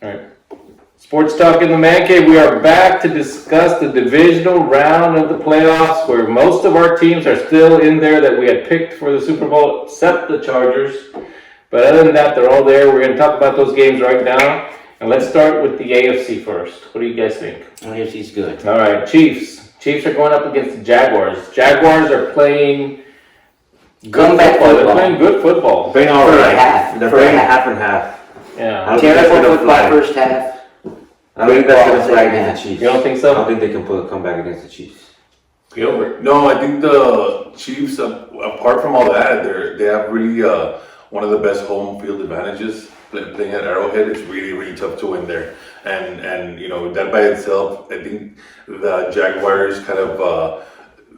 All right. Sports Talk in the Mancave. We are back to discuss the divisional round of the playoffs, where most of our teams are still in there that we had picked for the Super Bowl, except the Chargers. But other than that, they're all there. We're going to talk about those games right now. And let's start with the AFC first. What do you guys think? AFC's good. All right, Chiefs. Chiefs are going up against the Jaguars. Jaguars are playing good football. They're playing good football. Playing all right. They're playing half and half. Yeah. Terrible football first half. I think that's going to flag against the Chiefs. You don't think so? I don't think they can come back against the Chiefs. Gilbert. No, I think the Chiefs, apart from all that, they have really one of the best home field advantages. Playing at Arrowhead, it's really, really tough to win there. And you know, that by itself, I think the Jaguars kind of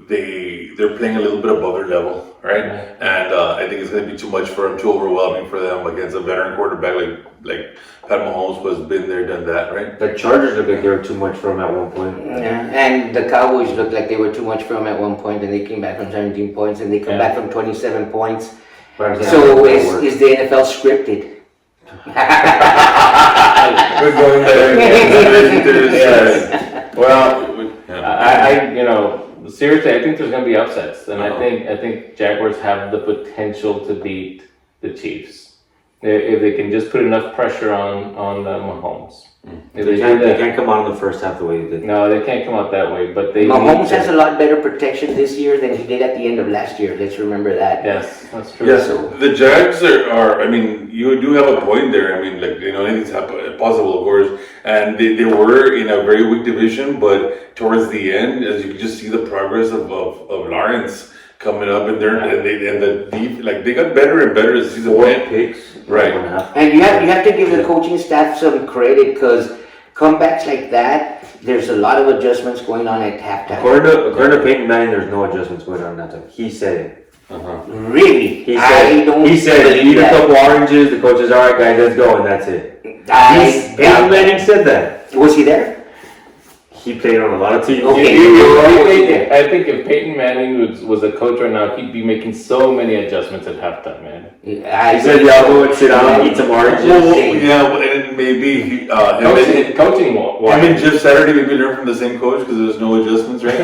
they're playing a little bit above their level, right? And I think it's going to be too much for them, too overwhelming for them against a veteran quarterback like Pat Mahomes was been there, done that, right? The Chargers look like they were too much for them at one point. Yeah, and the Cowboys looked like they were too much for them at one point, and they came back from 17 points, and they come back from 27 points. So is the NFL scripted? We're going there. Yes. Well, I you know, seriously, I think there's going to be upsets, and I think Jaguars have the potential to beat the Chiefs if they can just put enough pressure on Mahomes. They can't come out in the first half the way they did. No, they can't come out that way. But Mahomes has a lot better protection this year than he did at the end of last year. Let's remember that. Yes, that's true. Yes, the Jags are. I mean, you do have a point there. I mean, like, you know, anything's possible, of course. And they were in a very weak division, but towards the end, as you can just see the progress of Lawrence coming up, and the deep, like, they got better and better as the season went. Picks, right? And you have to give the coaching staff some credit, because comebacks like that, there's a lot of adjustments going on at halftime. According to Peyton Manning, there's no adjustments going on at that time. He said it. Really? He said eat a couple oranges. The coach is all right, guys. Let's go, and that's it. Peyton Manning said that. Was he there? He played on a lot of teams. Okay. I think if Peyton Manning was a coach right now, he'd be making so many adjustments at halftime, man. He said, "Y'all go and sit down and eat some oranges." And maybe coaching I mean, Jeff Saturday maybe learned from the same coach because there's no adjustments, right?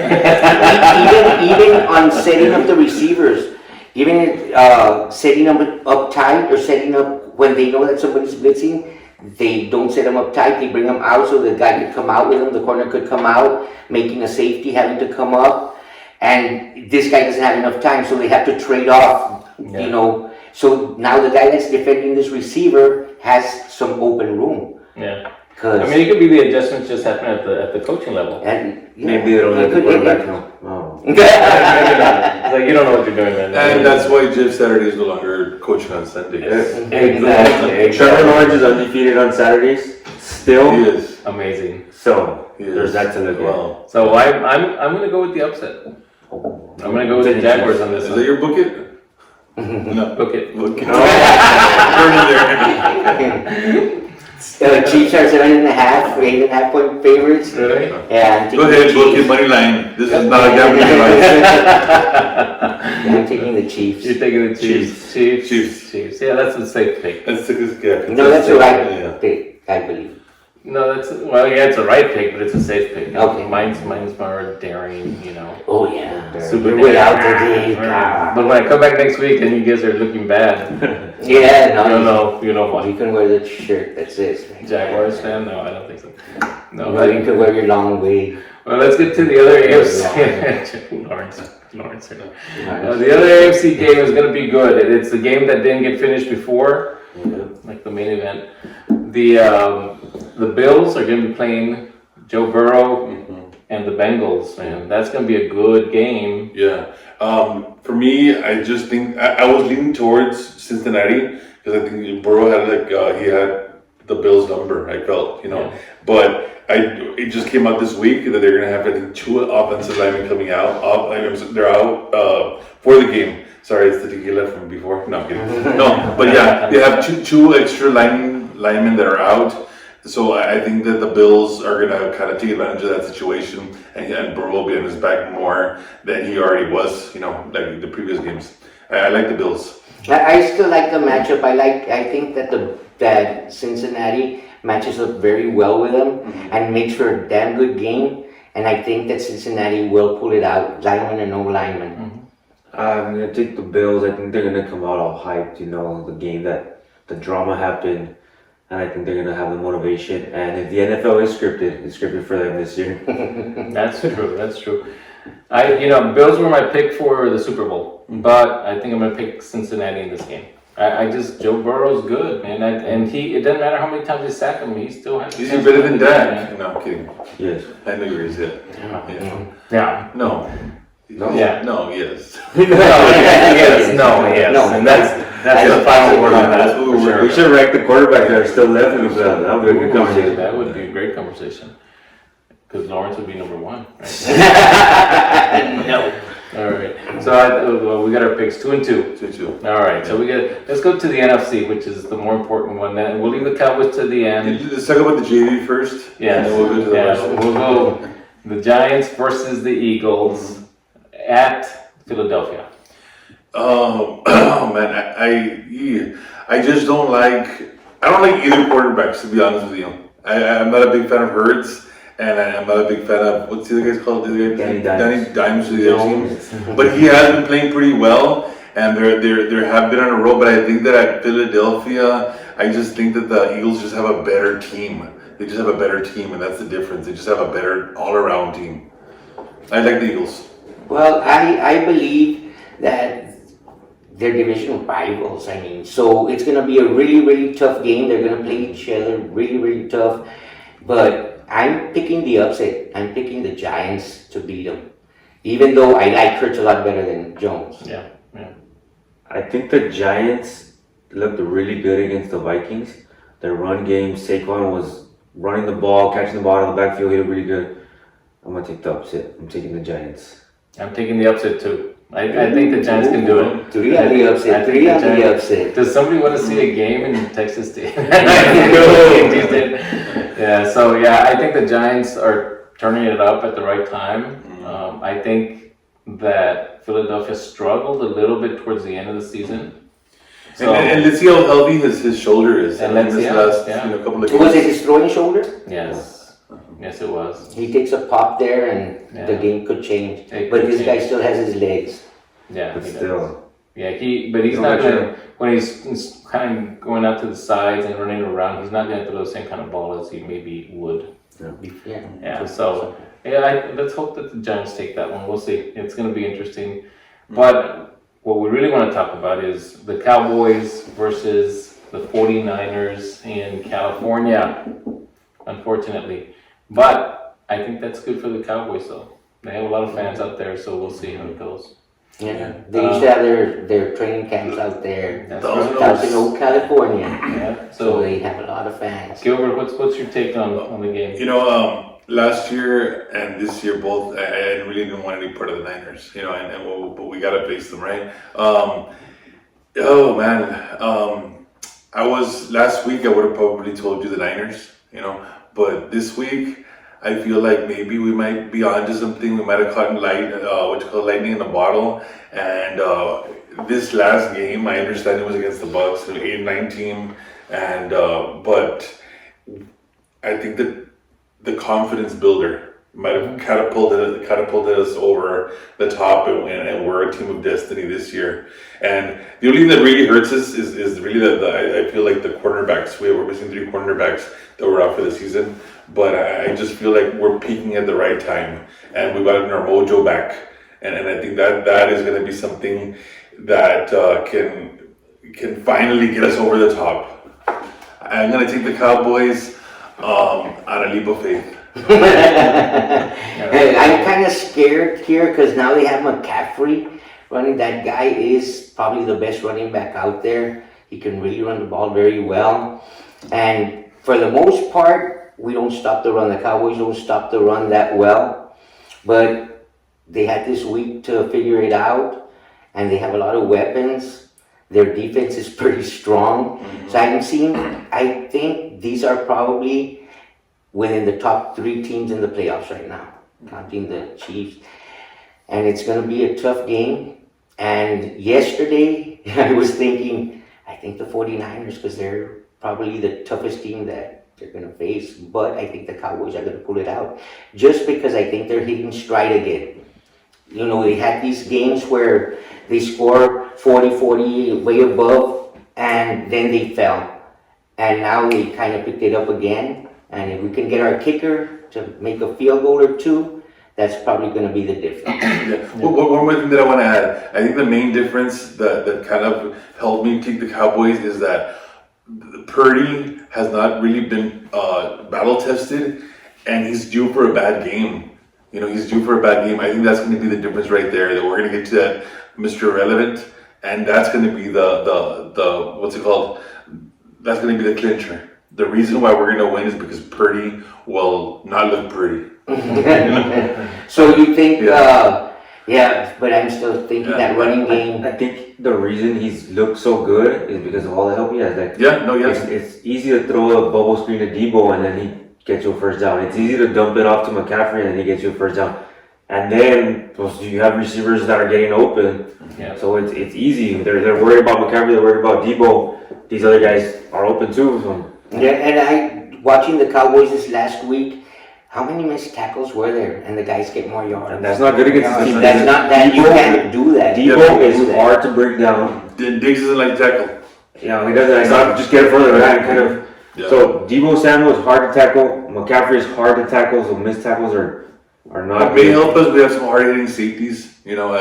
even on setting up the receivers, even setting them up tight or setting up when they know that somebody's blitzing. They don't set them up tight, they bring them out so the guy could come out with them, the corner could come out, making a safety, having to come up, and this guy doesn't have enough time, so they have to trade off, you know. So now the guy that's defending this receiver has some open room. Yeah. I mean, it could be the adjustments just happen at the coaching level. Maybe they don't let the quarterback know. It's like, you don't know what you're doing, man. And that's why Jeff Saturday is no longer coaching on Sundays. Exactly. Trevor Lawrence is undefeated on Saturdays. Still, He is. Amazing. So there's that to look at. Wow. So I'm going to go with the upset. I'm going to go with the Jaguars on this Is one. that your book it? No. Book it. Book it. Chiefs are 7.5, 8.5 point favorites. Really? Yeah, Go ahead, book it, money line. This is not a gambling advice. I'm taking the Chiefs. You're taking the Chiefs. Chiefs. Yeah, that's a safe pick. That's No, that's the right pick, I believe. No, it's a right pick, but it's a safe pick. Okay. Mine's more daring, you know. Oh yeah. Super Without daring. the day. But when I come back next week and you guys are looking bad, Yeah, no. you know what? You can wear the shirt that says Jaguars fan? No, I don't think so. No, Well, you can wear your long wig. Well, let's get to the other AFC. Lawrence. The other AFC game is going to be good. It's the game that didn't get finished before, like the main event. The Bills are going to be playing Joe Burrow and the Bengals, man. That's going to be a good game. Yeah. For me, I just think I was leaning towards Cincinnati because I think Burrow had he had the Bills number. I felt, but it just came out this week that they're gonna have, I think, 2 offensive linemen coming out. They're out for the game. Sorry, it's the tequila from before. No, I'm kidding. No, but yeah, they have two extra linemen that are out. So I think that the Bills are gonna kind of take advantage of that situation, and Burrow will be on his back more than he already was. Like the previous games. I like the Bills. I still like the matchup. I think that that Cincinnati matches up very well with them and makes for a damn good game. And I think that Cincinnati will pull it out, lineman or no lineman. I'm gonna take the Bills. I think they're gonna come out all hyped. The game that the drama happened, and I think they're gonna have the motivation. And if the NFL is scripted, it's scripted for them this year. That's true. That's true. Bills were my pick for the Super Bowl, but I think I'm gonna pick Cincinnati in this game. Joe Burrow's good, man, it doesn't matter how many times they sack him, he still has. Is he better than Dak? No, I'm kidding. Yes. I know he's it. Yeah. No. No. Yeah. No, yes. Yes. And that's the final word on that. That's what we're We should rank the quarterbacks that are still left in the playoffs. That would be a good conversation. That would be a great conversation. Because Lawrence would be number one, right? No. All right. So we got our picks 2 and 2. 2-2. All right. So let's go to the NFC, which is the more important one. Then we'll leave the Cowboys to the end. Let's talk about the JV first. Yes. And then we'll go to the rest. We'll go the Giants versus the Eagles at Philadelphia. Oh man, I just don't like. I don't like either quarterbacks, to be honest with you. I'm not a big fan of Hurts, and I'm not a big fan of what's the other guy's called? Danny Dimes to the other team. But he has been playing pretty well, and they have been on a roll. But I think that at Philadelphia, I just think that the Eagles just have a better team. They just have a better team, and that's the difference. They just have a better all-around team. I like the Eagles. Well, I believe that they're divisional rivals. I mean, so it's going to be a really, really tough game. They're going to play each other really, really tough. But I'm picking the upset. I'm picking the Giants to beat them. Even though I like Hurts a lot better than Jones. Yeah. I think the Giants looked really good against the Vikings. Their run game, Saquon was running the ball, catching the ball out of the backfield, he looked really good. I'm going to take the upset. I'm taking the Giants. I'm taking the upset too. I think the Giants can do it. 3 on the upset. 3 on the upset. Does somebody want to see a game in Texas State? I think the Giants are turning it up at the right time. I think that Philadelphia struggled a little bit towards the end of the season. So, and let's see how healthy his shoulder is. And let's see couple of games. Was it his throwing shoulder? Yes, it was. He takes a pop there and the game could change. But this guy still has his legs. Yeah, But he still. does. Yeah, he's not gonna, when he's kind of going out to the sides and running around, he's not gonna throw the same kind of ball as he maybe would. Let's hope that the Giants take that one. We'll see. It's gonna be interesting. But what we really want to talk about is the Cowboys versus the 49ers in California, unfortunately. But I think that's good for the Cowboys though. They have a lot of fans out there, so we'll see how it goes. Yeah, they used to have their training camps out there. That's Out in Old California. Yeah. So they have a lot of fans. Gilbert, what's your take on the game? Last year and this year both, I really didn't want any part of the Niners, but we gotta face them, right? Last week I would have probably told you the Niners, but this week I feel like maybe we might be onto something. We might have caught lightning in a bottle. And this last game, I understand it was against the Bucks, an 8-9 team, and but I think that the confidence builder might have catapulted us over the top, and we're a team of destiny this year. And the only thing that really hurts us is really I feel like the cornerbacks. We're missing 3 cornerbacks that were out for the season, but I just feel like we're peaking at the right time, and we've gotten our mojo back, and I think that is going to be something that can finally get us over the top. I'm going to take the Cowboys on a leap of faith. Hey, I'm kind of scared here because now they have McCaffrey running. That guy is probably the best running back out there. He can really run the ball very well. And for the most part, we don't stop the run. The Cowboys don't stop the run that well. But they had this week to figure it out. And they have a lot of weapons. Their defense is pretty strong. Mm-hmm. So I think these are probably within the top 3 teams in the playoffs right now, counting the Chiefs. And it's going to be a tough game. And yesterday, I was thinking, I think the 49ers, because they're probably the toughest team that they're going to face. But I think the Cowboys are going to pull it out just because I think they're hitting stride again. You know, they had these games where they score 40, way above, and then they fell. And now they kind of picked it up again. And if we can get our kicker to make a field goal or two, that's probably going to be the difference. Yeah. One more thing that I want to add. I think the main difference that kind of helped me take the Cowboys is that Purdy has not really been battle tested, and he's due for a bad game. You know, he's due for a bad game. I think that's going to be the difference right there. That we're going to get to that Mr. Irrelevant, and that's going to be the what's it called? That's going to be the clincher. The reason why we're going to win is because Purdy will not look pretty. So you think, yeah, but I'm still thinking that running game. I think the reason he's looked so good is because of all the help he has. Like, it's easy to throw a bubble screen to Debo and then he gets you a first down. It's easy to dump it off to McCaffrey and then he gets you a first down. And then you have receivers that are getting open. Yeah. So it's easy. They're worried about McCaffrey, they're worried about Debo. These other guys are open too. So. Yeah, and watching the Cowboys this last week, how many missed tackles were there? And the guys get more yards. And that's not good against the team. That's not that. You can't do that. Debo is hard to break down. Diggs doesn't like tackle. Yeah, he doesn't. Not just get it further back, kind of. Yeah. So Debo Samuel is hard to tackle. McCaffrey is hard to tackle. So missed tackles are not. It may help us. We have some hard hitting safeties. You know,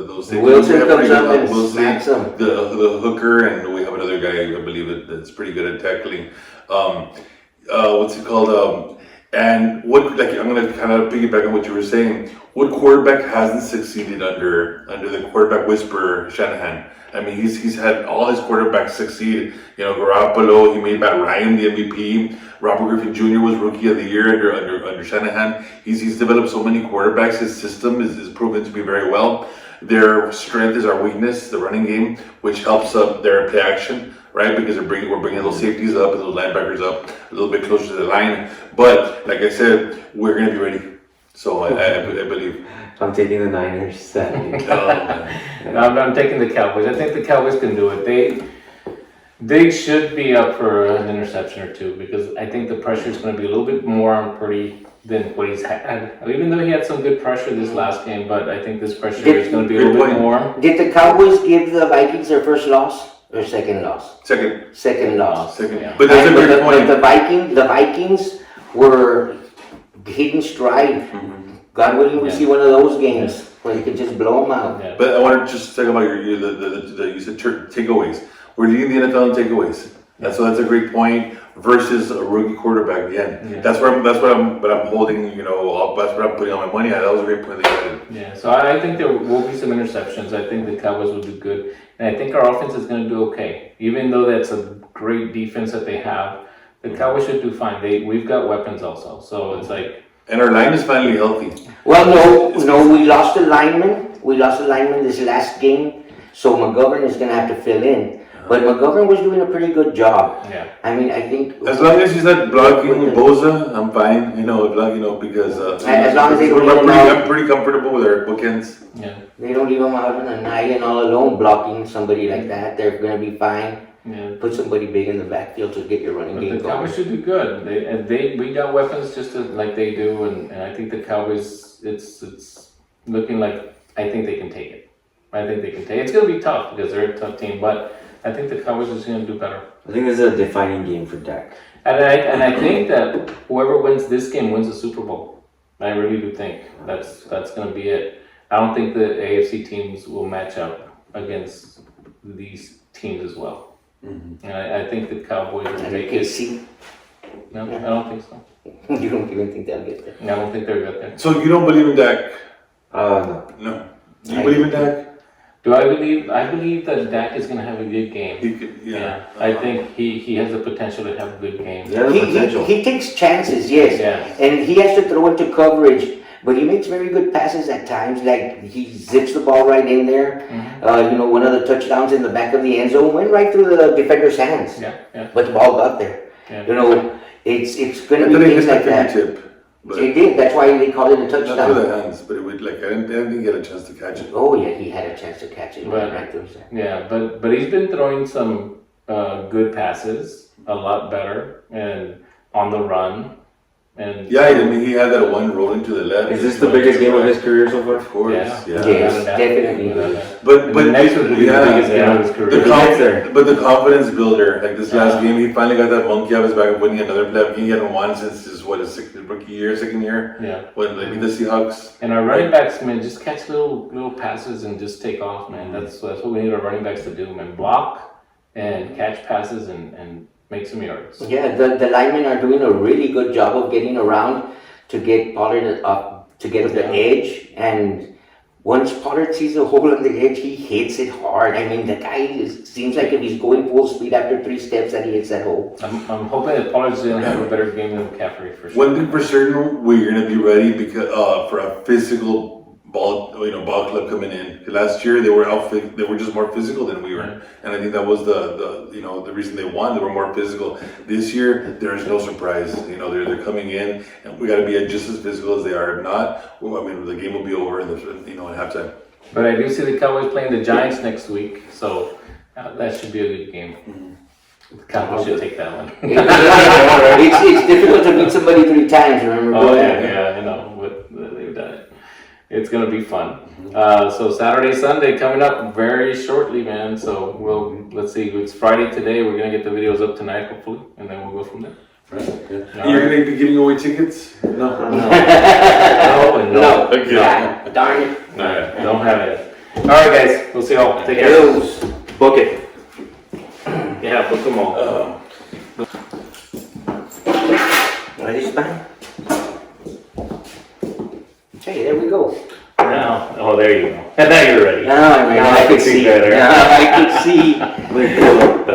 those safeties. Wilson comes up and smacks them. The hooker, and we have another guy. I believe that's pretty good at tackling. What's it called? And what, like, I'm gonna kind of piggyback on what you were saying. What quarterback hasn't succeeded under the quarterback whisperer Shanahan? I mean, he's had all his quarterbacks succeed. You know, Garoppolo, he made Matt Ryan the MVP. Robert Griffin Jr. was Rookie of the Year under Shanahan. He's developed so many quarterbacks. His system is proven to be very well. Their strength is our weakness, the running game, which helps up their play action, right? Because we're bringing those safeties up and those linebackers up a little bit closer to the line. But like I said, we're going to be ready. So I believe. I'm taking the Niners, sadly. I'm taking the Cowboys. I think the Cowboys can do it. They should be up for an interception or two because I think the pressure is going to be a little bit more on Purdy than what he's had. Even though he had some good pressure this last game, but I think this pressure is going to be a little bit more. Did the Cowboys give the Vikings their first loss or second loss? Second loss. Second. Yeah. But that's a great point. But the Vikings were hitting stride. Mm-hmm. God willing, we see one of those games where you can just blow them out. Yeah. But I want to just talk about you said takeaways. We're leading the NFL in takeaways. So that's a great point versus a rookie quarterback again. Yeah. That's what I'm holding. You know, that's what I'm putting on my money at. That was a great point that you added. Yeah. So I think there will be some interceptions. I think the Cowboys will do good, and I think our offense is going to do okay. Even though that's a great defense that they have, the Cowboys should do fine. We've got weapons also, so it's like. And our line is finally healthy. Well, no, we lost a lineman. We lost a lineman this last game, so McGovern is going to have to fill in. But McGovern was doing a pretty good job. Yeah. I mean, I think as long as he's not blocking Bosa, I'm fine. You know, because as long as they don't I'm pretty comfortable with our bookends. Yeah. They don't leave him out on an island all alone blocking somebody like that. They're going to be fine. Yeah. Put somebody big in the backfield to get your running game going. The Cowboys should do good. We got weapons just like they do, and I think the Cowboys. It's looking like I think they can take it. I think they can take it. It's going to be tough because they're a tough team, but I think the Cowboys is going to do better. I think this is a defining game for Dak. And I think that whoever wins this game wins the Super Bowl. I really do think that's going to be it. I don't think the AFC teams will match up against these teams as well. Mm-hmm. And I think the Cowboys will make it. No, I don't think so. You don't even think they'll get there? No, I don't think they'll get there. So you don't believe in Dak? No. No. Do you believe in Dak? Do I believe? I believe that Dak is going to have a good game. He could, yeah. I think he has the potential to have a good game. He takes chances, yes. Yeah. And he has to throw into coverage. But he makes very good passes at times. Like he zips the ball right in there. Mm-hmm. One of the touchdowns in the back of the end zone went right through the defender's hands. Yeah. But the ball got there. Yeah. It's going to be things like that. It did. That's why they called it a touchdown. Not through the hands, but it would I didn't think he had a chance to catch it. Oh yeah, he had a chance to catch it. But, right through his hand. Yeah, but he's been throwing some good passes. a lot better and on the run. And Yeah, I mean, he had that one roll into the left. Is this the biggest game of his career so far? Of course, Yeah. yeah. Yes, definitely. But next would be the biggest game of his career. The confidence builder, like this last game, he finally got that monkey off his back of winning another playoff game. He hadn't won since his rookie year, second year. Yeah. When they beat the Seahawks. And our running backs, man, just catch little passes and just take off, man. That's what we need our running backs to do, man. Block and catch passes and make some yards. Yeah, the linemen are doing a really good job of getting around to get Pollard up, to get up the edge. And once Pollard sees a hole on the edge, he hits it hard. I mean, the guy seems like if he's going full speed after 3 steps that he hits that hole. I'm hoping that Pollard's going to have a better game than McCaffrey for sure. One thing for certain, we're gonna be ready because for a physical ball club coming in. Last year they were just more physical than we were, and I think that was the reason they won. They were more physical. This year there is no surprise. They're coming in, and we got to be just as physical as they are. If not, well, I mean the game will be over in at halftime. But I do see the Cowboys playing the Giants next week, so that should be a good game. The Cowboys should take that one. It's difficult to beat somebody 3 times, remember? Oh yeah, I know, but they've done it. It's gonna be fun. So Saturday, Sunday coming up very shortly, man. So let's see. It's Friday today. We're gonna get the videos up tonight, hopefully, and then we'll go from there. Right. Yeah. You're gonna be giving away tickets? No, and no. Okay. Yeah, darn it. All right, don't have it. All right, guys. We'll see y'all. Take care. Those. Book it. Yeah, book them all. Ready, Spine? Okay, there we go. Now, there you go. And now you're ready. Now I could see. better. Now I could see.